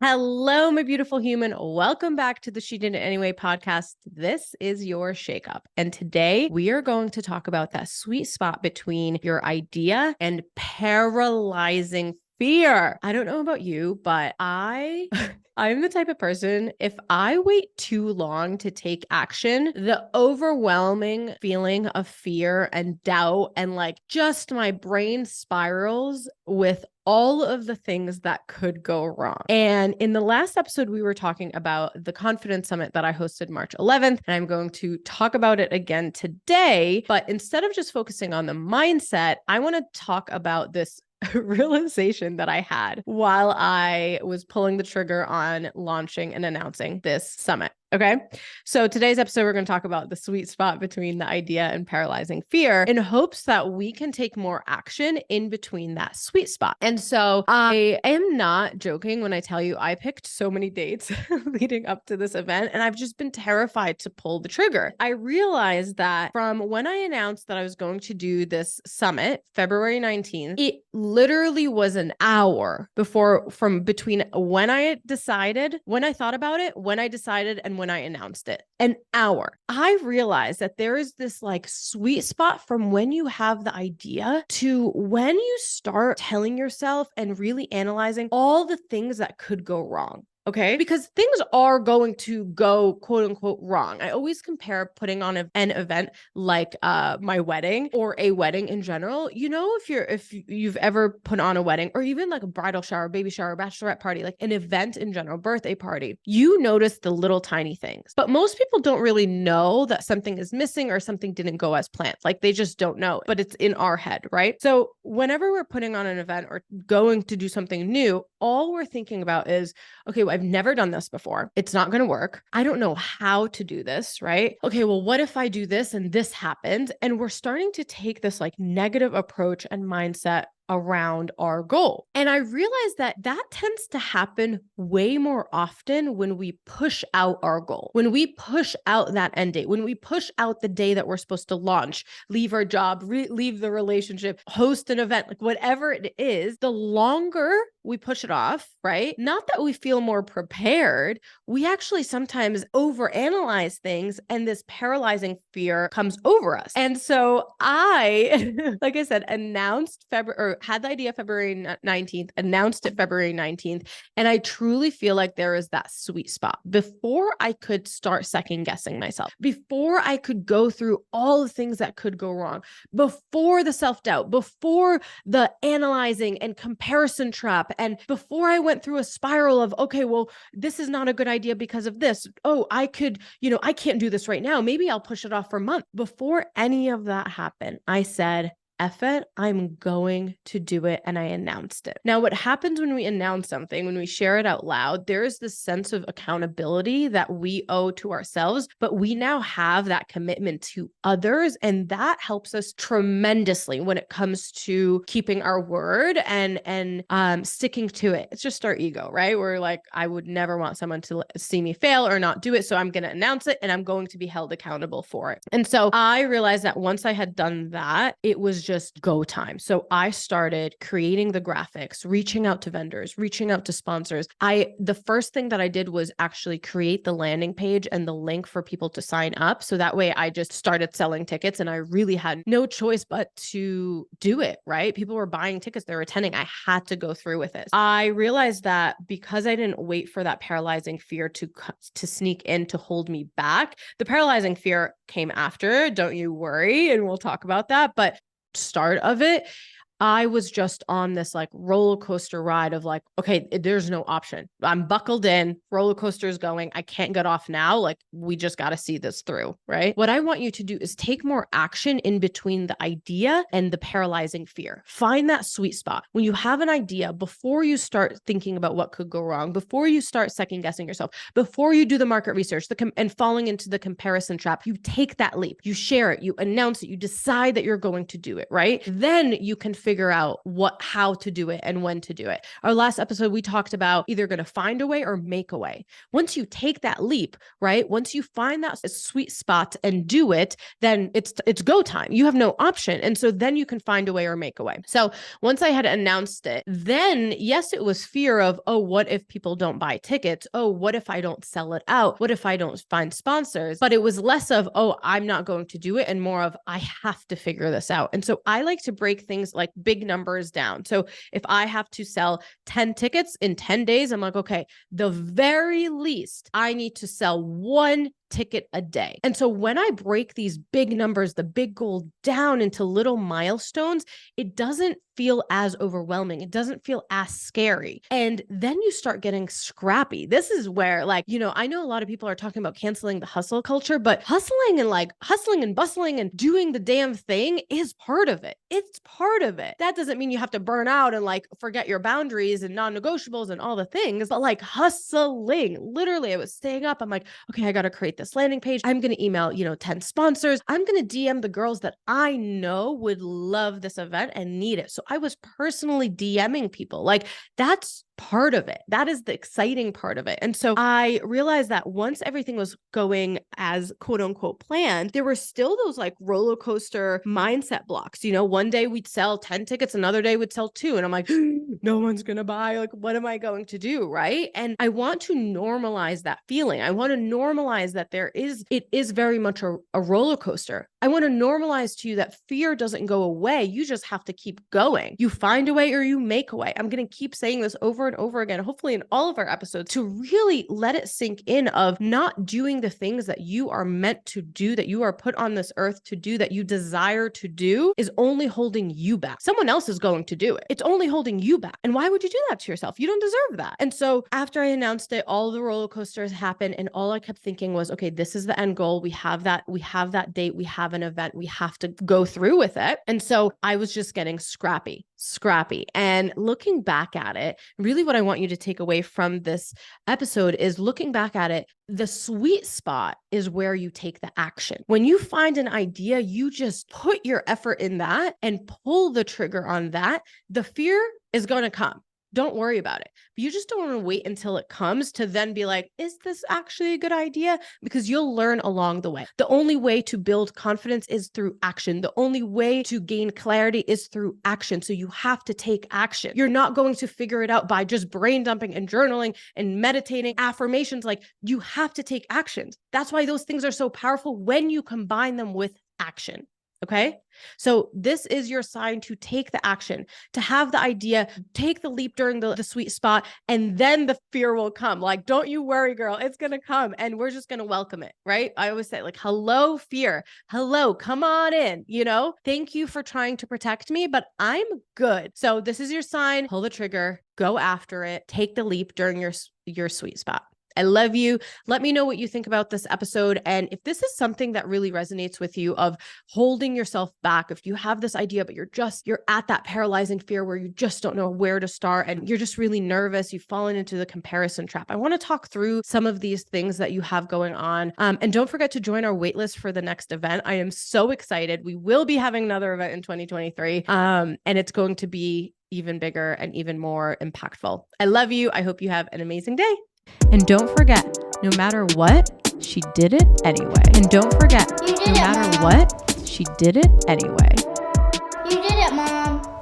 Hello, my beautiful human. Welcome back to the She Did It Anyway podcast. This is your shakeup. And today we are going to talk about that sweet spot between your idea and paralyzing fear. I don't know about you, but I'm the type of person, if I wait too long to take action, the overwhelming feeling of fear and doubt and just my brain spirals with all of the things that could go wrong. And in the last episode, we were talking about the Confidence Summit that I hosted March 11th, and I'm going to talk about it again today. But instead of just focusing on the mindset, I want to talk about this realization that I had while I was pulling the trigger on launching and announcing this summit. Okay. So today's episode, we're going to talk about the sweet spot between the idea and paralyzing fear in hopes that we can take more action in between that sweet spot. And so I am not joking when I tell you I picked so many dates leading up to this event, and I've just been terrified to pull the trigger. I realized that from when I announced that I was going to do this summit, February 19th, it literally was an hour from between when I decided, when I thought about it, when I decided, and when I announced it. An hour. I realized that there is this sweet spot from when you have the idea to when you start telling yourself and really analyzing all the things that could go wrong. Okay. Because things are going to go quote unquote wrong. I always compare putting on an event like my wedding or a wedding in general. You know, if you've ever put on a wedding or even a bridal shower, baby shower, bachelorette party, like an event in general, birthday party, you notice the little tiny things. But most people don't really know that something is missing or something didn't go as planned. They just don't know, but it's in our head, right? So whenever we're putting on an event or going to do something new, all we're thinking about is, okay, well, I've never done this before. It's not going to work. I don't know how to do this, right? Okay, well, what if I do this and this happens? And we're starting to take this negative approach and mindset around our goal. And I realized that tends to happen way more often when we push out our goal, when we push out that end date, when we push out the day that we're supposed to launch, leave our job, leave the relationship, host an event, whatever it is, the longer we push it off, right? Not that we feel more prepared. We actually sometimes overanalyze things and this paralyzing fear comes over us. And so I, like I said, had the idea February 19th, announced it February 19th. And I truly feel like there is that sweet spot before I could start second guessing myself, before I could go through all the things that could go wrong, before the self-doubt, before the analyzing and comparison trap. And before I went through a spiral of, okay, well, this is not a good idea because of this. Oh, I can't do this right now. Maybe I'll push it off for a month. Before any of that happened, I said, F it, I'm going to do it. And I announced it. Now, what happens when we announce something, when we share it out loud, there is this sense of accountability that we owe to ourselves, but we now have that commitment to others. And that helps us tremendously when it comes to keeping our word and sticking to it. It's just our ego, right? We're I would never want someone to see me fail or not do it. So I'm going to announce it and I'm going to be held accountable for it. And so I realized that once I had done that, it was just go time. So I started creating the graphics, reaching out to vendors, reaching out to sponsors. The first thing that I did was actually create the landing page and the link for people to sign up. So that way I just started selling tickets and I really had no choice but to do it, right? People were buying tickets, they were attending. I had to go through with it. I realized that because I didn't wait for that paralyzing fear to sneak in to hold me back, the paralyzing fear came after, don't you worry. And we'll talk about that. But start of it, I was just on this roller coaster ride of okay, there's no option. I'm buckled in, roller coaster is going. I can't get off now. We just got to see this through, right? What I want you to do is take more action in between the idea and the paralyzing fear. Find that sweet spot. When you have an idea, before you start thinking about what could go wrong, before you start second guessing yourself, before you do the market research and falling into the comparison trap, you take that leap, you share it, you announce it, you decide that you're going to do it, right? Then you can figure out how to do it and when to do it. Our last episode, we talked about either going to find a way or make a way. Once you take that leap, right? Once you find that sweet spot and do it, then it's go time. You have no option. And so then you can find a way or make a way. So once I had announced it, then yes, it was fear of, oh, what if people don't buy tickets? Oh, what if I don't sell it out? What if I don't find sponsors? But it was less of, oh, I'm not going to do it, and more of, I have to figure this out. And so I like to break things like big numbers down. So if I have to sell 10 tickets in 10 days, I'm like, okay, the very least I need to sell 1 ticket a day. And so when I break these big numbers, the big goal down into little milestones, it doesn't feel as overwhelming. It doesn't feel as scary. And then you start getting scrappy. This is where, like, I know a lot of people are talking about canceling the hustle culture, but hustling and bustling and doing the damn thing is part of it. It's part of it. That doesn't mean you have to burn out and forget your boundaries and non-negotiables and all the things, but hustling. Literally, I was staying up. I'm like, okay, I got to create this landing page. I'm going to email, 10 sponsors. I'm going to DM the girls that I know would love this event and need it. So I was personally DMing people. That's part of it. That is the exciting part of it. And so I realized that once everything was going as quote unquote planned, there were still those roller coaster mindset blocks. One day we'd sell 10 tickets, another day we'd sell 2. And I'm like, no one's going to buy. What am I going to do? Right. And I want to normalize that feeling. I want to normalize that it is very much a roller coaster. I want to normalize to you that fear doesn't go away. You just have to keep going. You find a way or you make a way. I'm going to keep saying this over and over again, hopefully in all of our episodes, to really let it sink in of not doing the things that you are meant to do, that you are put on this earth to do, that you desire to do, is only holding you back. Someone else is going to do it. It's only holding you back. And why would you do that to yourself? You don't deserve that. And so after I announced it, all the roller coasters happened, and all I kept thinking was, okay, this is the end goal. We have that date. We have an event. We have to go through with it. And so I was just getting scrappy. And looking back at it, really what I want you to take away from this episode is looking back at it, the sweet spot is where you take the action. When you find an idea, you just put your effort in that and pull the trigger on that. The fear is going to come. Don't worry about it. But you just don't want to wait until it comes to then be like, is this actually a good idea? Because you'll learn along the way. The only way to build confidence is through action. The only way to gain clarity is through action. So you have to take action. You're not going to figure it out by just brain dumping and journaling and meditating, affirmations. You have to take actions. That's why those things are so powerful when you combine them with action. Okay. So this is your sign to take the action, to have the idea, take the leap during the sweet spot, and then the fear will come. Don't you worry, girl, it's going to come, and we're just going to welcome it. Right. I always say hello, fear. Hello, come on in, thank you for trying to protect me, but I'm good. So this is your sign, pull the trigger, go after it, take the leap during your sweet spot. I love you. Let me know what you think about this episode. And if this is something that really resonates with you of holding yourself back, if you have this idea, but you're at that paralyzing fear where you just don't know where to start and you're just really nervous, you've fallen into the comparison trap. I want to talk through some of these things that you have going on. And don't forget to join our waitlist for the next event. I am so excited. We will be having another event in 2023. And it's going to be even bigger and even more impactful. I love you. I hope you have an amazing day. And don't forget, no matter what, she did it anyway. And don't forget, no matter what, she did it anyway. You did it, Mom.